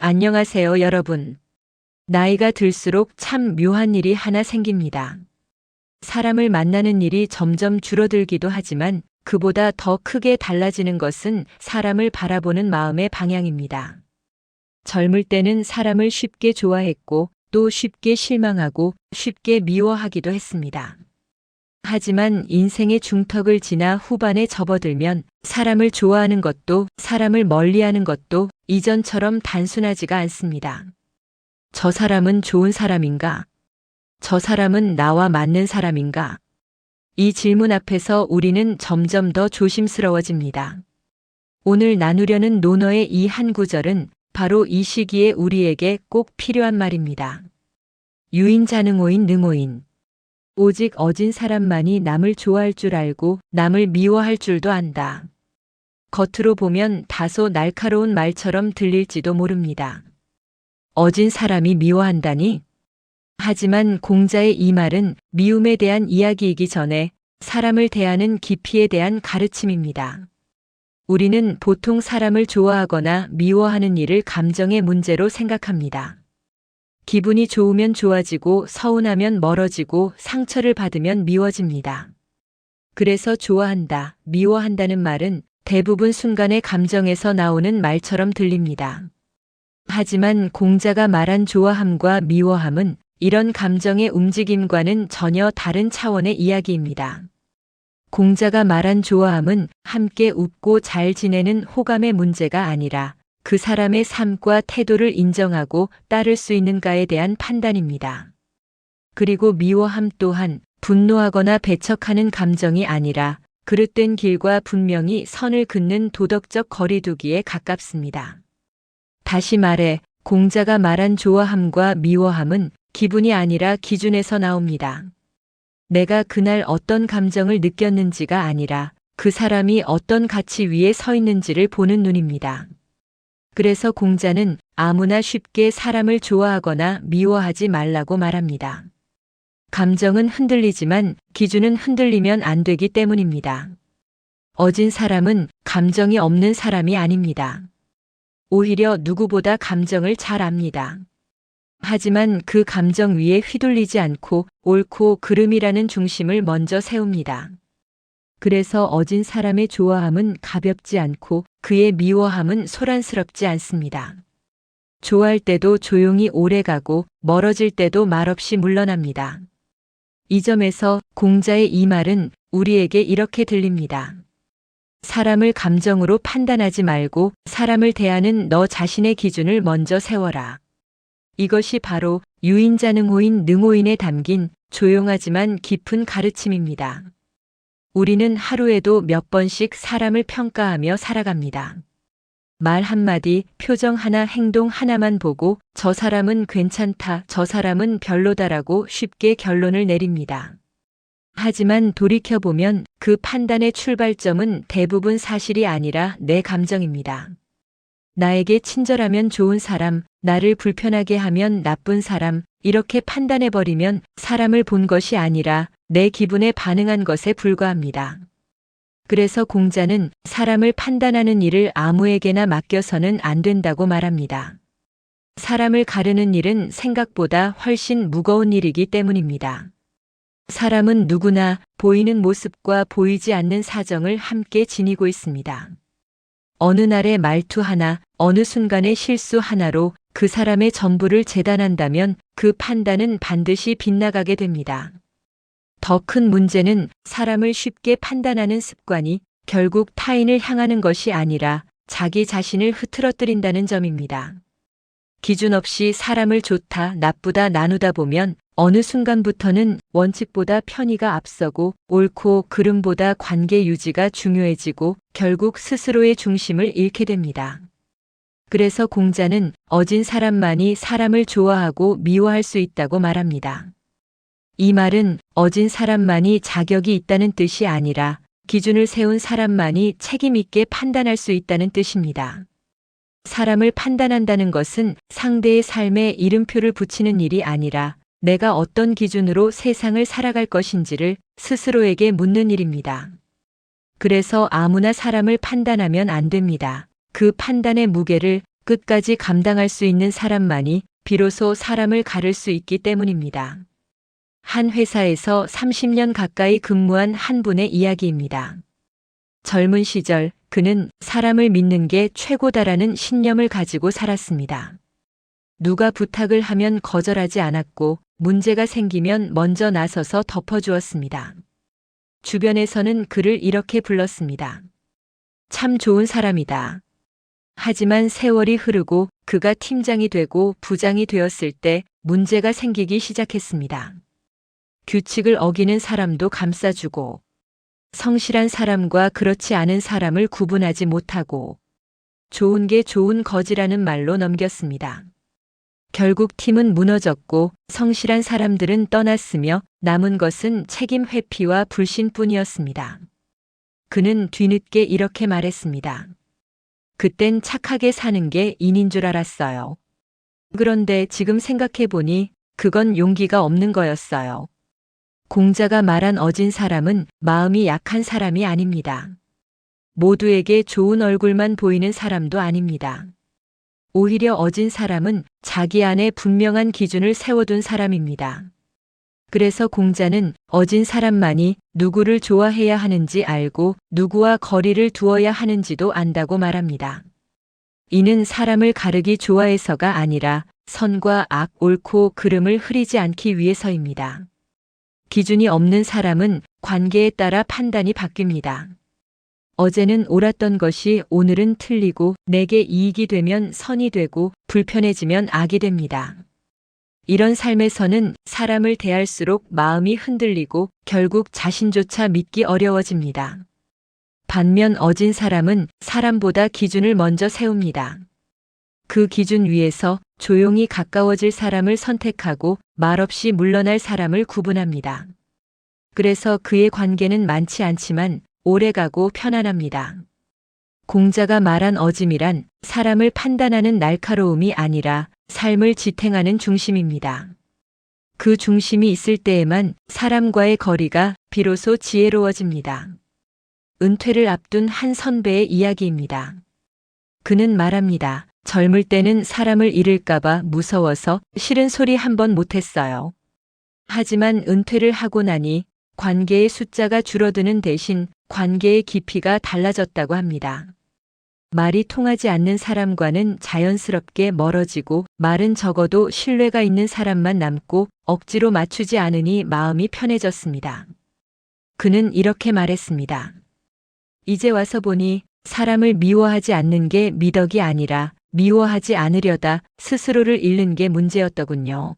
안녕하세요, 여러분. 나이가 들수록 참 묘한 일이 하나 생깁니다. 사람을 만나는 일이 점점 줄어들기도 하지만 그보다 더 크게 달라지는 것은 사람을 바라보는 마음의 방향입니다. 젊을 때는 사람을 쉽게 좋아했고 또 쉽게 실망하고 쉽게 미워하기도 했습니다. 하지만 인생의 중턱을 지나 후반에 접어들면 사람을 좋아하는 것도 사람을 멀리하는 것도 이전처럼 단순하지가 않습니다. 저 사람은 좋은 사람인가? 저 사람은 나와 맞는 사람인가? 이 질문 앞에서 우리는 점점 더 조심스러워집니다. 오늘 나누려는 논어의 이 한 구절은 바로 이 시기에 우리에게 꼭 필요한 말입니다. 유인자능오인 능오인. 오직 어진 사람만이 남을 좋아할 줄 알고 남을 미워할 줄도 안다. 겉으로 보면 다소 날카로운 말처럼 들릴지도 모릅니다. 어진 사람이 미워한다니? 하지만 공자의 이 말은 미움에 대한 이야기이기 전에 사람을 대하는 깊이에 대한 가르침입니다. 우리는 보통 사람을 좋아하거나 미워하는 일을 감정의 문제로 생각합니다. 기분이 좋으면 좋아지고 서운하면 멀어지고 상처를 받으면 미워집니다. 그래서 좋아한다, 미워한다는 말은 대부분 순간의 감정에서 나오는 말처럼 들립니다. 하지만 공자가 말한 좋아함과 미워함은 이런 감정의 움직임과는 전혀 다른 차원의 이야기입니다. 공자가 말한 좋아함은 함께 웃고 잘 지내는 호감의 문제가 아니라 그 사람의 삶과 태도를 인정하고 따를 수 있는가에 대한 판단입니다. 그리고 미워함 또한 분노하거나 배척하는 감정이 아니라 그릇된 길과 분명히 선을 긋는 도덕적 거리두기에 가깝습니다. 다시 말해 공자가 말한 좋아함과 미워함은 기분이 아니라 기준에서 나옵니다. 내가 그날 어떤 감정을 느꼈는지가 아니라 그 사람이 어떤 가치 위에 서 있는지를 보는 눈입니다. 그래서 공자는 아무나 쉽게 사람을 좋아하거나 미워하지 말라고 말합니다. 감정은 흔들리지만 기준은 흔들리면 안 되기 때문입니다. 어진 사람은 감정이 없는 사람이 아닙니다. 오히려 누구보다 감정을 잘 압니다. 하지만 그 감정 위에 휘둘리지 않고 옳고 그름이라는 중심을 먼저 세웁니다. 그래서 어진 사람의 좋아함은 가볍지 않고 그의 미워함은 소란스럽지 않습니다. 좋아할 때도 조용히 오래가고 멀어질 때도 말없이 물러납니다. 이 점에서 공자의 이 말은 우리에게 이렇게 들립니다. 사람을 감정으로 판단하지 말고 사람을 대하는 너 자신의 기준을 먼저 세워라. 이것이 바로 유인자능오인 능오인에 담긴 조용하지만 깊은 가르침입니다. 우리는 하루에도 몇 번씩 사람을 평가하며 살아갑니다. 말 한마디, 표정 하나, 행동 하나만 보고 저 사람은 괜찮다, 저 사람은 별로다라고 쉽게 결론을 내립니다. 하지만 돌이켜보면 그 판단의 출발점은 대부분 사실이 아니라 내 감정입니다. 나에게 친절하면 좋은 사람, 나를 불편하게 하면 나쁜 사람, 이렇게 판단해버리면 사람을 본 것이 아니라 내 기분에 반응한 것에 불과합니다. 그래서 공자는 사람을 판단하는 일을 아무에게나 맡겨서는 안 된다고 말합니다. 사람을 가르는 일은 생각보다 훨씬 무거운 일이기 때문입니다. 사람은 누구나 보이는 모습과 보이지 않는 사정을 함께 지니고 있습니다. 어느 날의 말투 하나, 어느 순간의 실수 하나로 그 사람의 전부를 재단한다면 그 판단은 반드시 빗나가게 됩니다. 더 큰 문제는 사람을 쉽게 판단하는 습관이 결국 타인을 향하는 것이 아니라 자기 자신을 흐트러뜨린다는 점입니다. 기준 없이 사람을 좋다, 나쁘다 나누다 보면 어느 순간부터는 원칙보다 편의가 앞서고 옳고 그름보다 관계 유지가 중요해지고 결국 스스로의 중심을 잃게 됩니다. 그래서 공자는 어진 사람만이 사람을 좋아하고 미워할 수 있다고 말합니다. 이 말은 어진 사람만이 자격이 있다는 뜻이 아니라 기준을 세운 사람만이 책임 있게 판단할 수 있다는 뜻입니다. 사람을 판단한다는 것은 상대의 삶에 이름표를 붙이는 일이 아니라 내가 어떤 기준으로 세상을 살아갈 것인지를 스스로에게 묻는 일입니다. 그래서 아무나 사람을 판단하면 안 됩니다. 그 판단의 무게를 끝까지 감당할 수 있는 사람만이 비로소 사람을 가를 수 있기 때문입니다. 한 회사에서 30년 가까이 근무한 한 분의 이야기입니다. 젊은 시절 그는 사람을 믿는 게 최고다라는 신념을 가지고 살았습니다. 누가 부탁을 하면 거절하지 않았고 문제가 생기면 먼저 나서서 덮어주었습니다. 주변에서는 그를 이렇게 불렀습니다. 참 좋은 사람이다. 하지만 세월이 흐르고 그가 팀장이 되고 부장이 되었을 때 문제가 생기기 시작했습니다. 규칙을 어기는 사람도 감싸주고 성실한 사람과 그렇지 않은 사람을 구분하지 못하고 좋은 게 좋은 거지라는 말로 넘겼습니다. 결국 팀은 무너졌고 성실한 사람들은 떠났으며 남은 것은 책임 회피와 불신뿐이었습니다. 그는 뒤늦게 이렇게 말했습니다. 그땐 착하게 사는 게 인인 줄 알았어요. 그런데 지금 생각해보니 그건 용기가 없는 거였어요. 공자가 말한 어진 사람은 마음이 약한 사람이 아닙니다. 모두에게 좋은 얼굴만 보이는 사람도 아닙니다. 오히려 어진 사람은 자기 안에 분명한 기준을 세워둔 사람입니다. 그래서 공자는 어진 사람만이 누구를 좋아해야 하는지 알고 누구와 거리를 두어야 하는지도 안다고 말합니다. 이는 사람을 가르기 좋아해서가 아니라 선과 악, 옳고 그름을 흐리지 않기 위해서입니다. 기준이 없는 사람은 관계에 따라 판단이 바뀝니다. 어제는 옳았던 것이 오늘은 틀리고 내게 이익이 되면 선이 되고 불편해지면 악이 됩니다. 이런 삶에서는 사람을 대할수록 마음이 흔들리고 결국 자신조차 믿기 어려워집니다. 반면 어진 사람은 사람보다 기준을 먼저 세웁니다. 그 기준 위에서 조용히 가까워질 사람을 선택하고 말없이 물러날 사람을 구분합니다. 그래서 그의 관계는 많지 않지만 오래가고 편안합니다. 공자가 말한 어짐이란 사람을 판단하는 날카로움이 아니라 삶을 지탱하는 중심입니다. 그 중심이 있을 때에만 사람과의 거리가 비로소 지혜로워집니다. 은퇴를 앞둔 한 선배의 이야기입니다. 그는 말합니다. 젊을 때는 사람을 잃을까봐 무서워서 싫은 소리 한 번 못했어요. 하지만 은퇴를 하고 나니 관계의 숫자가 줄어드는 대신 관계의 깊이가 달라졌다고 합니다. 말이 통하지 않는 사람과는 자연스럽게 멀어지고 말은 적어도 신뢰가 있는 사람만 남고 억지로 맞추지 않으니 마음이 편해졌습니다. 그는 이렇게 말했습니다. 이제 와서 보니 사람을 미워하지 않는 게 미덕이 아니라 미워하지 않으려다 스스로를 잃는 게 문제였더군요.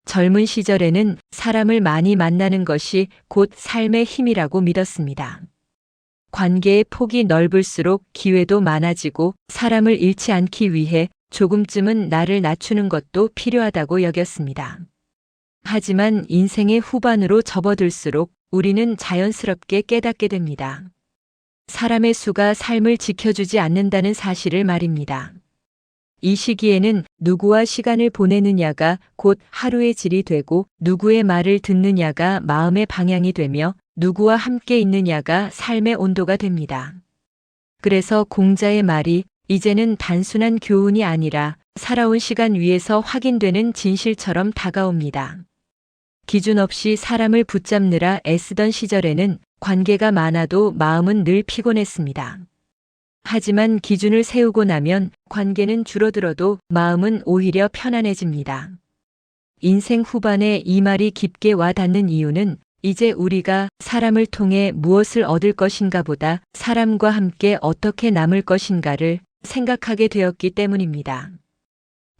젊은 시절에는 사람을 많이 만나는 것이 곧 삶의 힘이라고 믿었습니다. 관계의 폭이 넓을수록 기회도 많아지고 사람을 잃지 않기 위해 조금쯤은 나를 낮추는 것도 필요하다고 여겼습니다. 하지만 인생의 후반으로 접어들수록 우리는 자연스럽게 깨닫게 됩니다. 사람의 수가 삶을 지켜주지 않는다는 사실을 말입니다. 이 시기에는 누구와 시간을 보내느냐가 곧 하루의 질이 되고 누구의 말을 듣느냐가 마음의 방향이 되며 누구와 함께 있느냐가 삶의 온도가 됩니다. 그래서 공자의 말이 이제는 단순한 교훈이 아니라 살아온 시간 위에서 확인되는 진실처럼 다가옵니다. 기준 없이 사람을 붙잡느라 애쓰던 시절에는 관계가 많아도 마음은 늘 피곤했습니다. 하지만 기준을 세우고 나면 관계는 줄어들어도 마음은 오히려 편안해집니다. 인생 후반에 이 말이 깊게 와닿는 이유는 이제 우리가 사람을 통해 무엇을 얻을 것인가 보다 사람과 함께 어떻게 남을 것인가를 생각하게 되었기 때문입니다.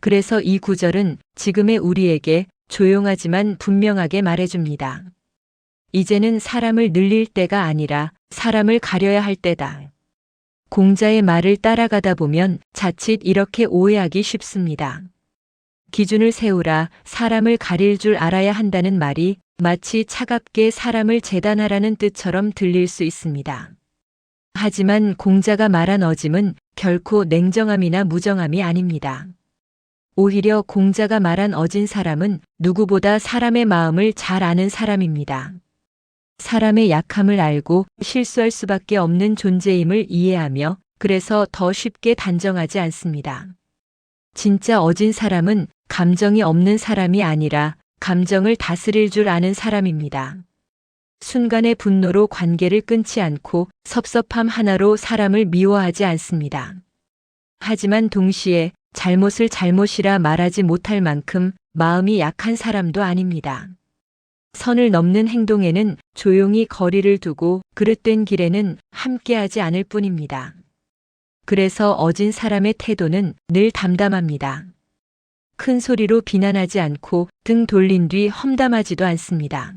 그래서 이 구절은 지금의 우리에게 조용하지만 분명하게 말해줍니다. 이제는 사람을 늘릴 때가 아니라 사람을 가려야 할 때다. 공자의 말을 따라가다 보면 자칫 이렇게 오해하기 쉽습니다. 기준을 세우라, 사람을 가릴 줄 알아야 한다는 말이 마치 차갑게 사람을 재단하라는 뜻처럼 들릴 수 있습니다. 하지만 공자가 말한 어짐은 결코 냉정함이나 무정함이 아닙니다. 오히려 공자가 말한 어진 사람은 누구보다 사람의 마음을 잘 아는 사람입니다. 사람의 약함을 알고 실수할 수밖에 없는 존재임을 이해하며 그래서 더 쉽게 단정하지 않습니다. 진짜 어진 사람은 감정이 없는 사람이 아니라 감정을 다스릴 줄 아는 사람입니다. 순간의 분노로 관계를 끊지 않고 섭섭함 하나로 사람을 미워하지 않습니다. 하지만 동시에 잘못을 잘못이라 말하지 못할 만큼 마음이 약한 사람도 아닙니다. 선을 넘는 행동에는 조용히 거리를 두고 그릇된 길에는 함께하지 않을 뿐입니다. 그래서 어진 사람의 태도는 늘 담담합니다. 큰 소리로 비난하지 않고 등 돌린 뒤 험담하지도 않습니다.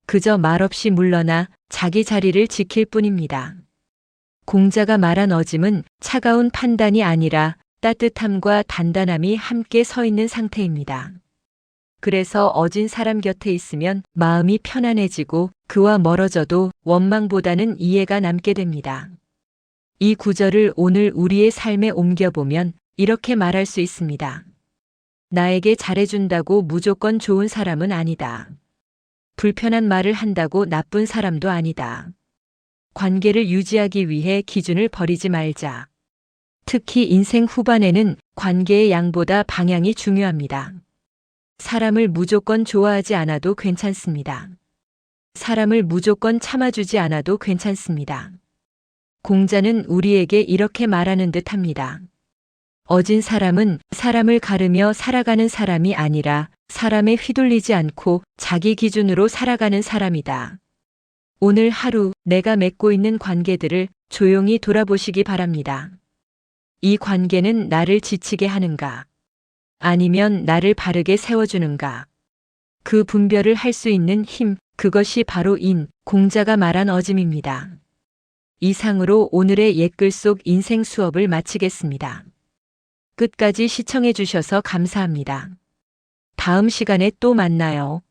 그저 말없이 물러나 자기 자리를 지킬 뿐입니다. 공자가 말한 어짐은 차가운 판단이 아니라 따뜻함과 단단함이 함께 서 있는 상태입니다. 그래서 어진 사람 곁에 있으면 마음이 편안해지고 그와 멀어져도 원망보다는 이해가 남게 됩니다. 이 구절을 오늘 우리의 삶에 옮겨보면 이렇게 말할 수 있습니다. 나에게 잘해준다고 무조건 좋은 사람은 아니다. 불편한 말을 한다고 나쁜 사람도 아니다. 관계를 유지하기 위해 기준을 버리지 말자. 특히 인생 후반에는 관계의 양보다 방향이 중요합니다. 사람을 무조건 좋아하지 않아도 괜찮습니다. 사람을 무조건 참아주지 않아도 괜찮습니다. 공자는 우리에게 이렇게 말하는 듯 합니다. 어진 사람은 사람을 가르며 살아가는 사람이 아니라 사람에 휘둘리지 않고 자기 기준으로 살아가는 사람이다. 오늘 하루 내가 맺고 있는 관계들을 조용히 돌아보시기 바랍니다. 이 관계는 나를 지치게 하는가? 아니면 나를 바르게 세워주는가? 그 분별을 할 수 있는 힘, 그것이 바로 공자가 말한 어짐입니다. 이상으로 오늘의 옛글 속 인생 수업을 마치겠습니다. 끝까지 시청해 주셔서 감사합니다. 다음 시간에 또 만나요.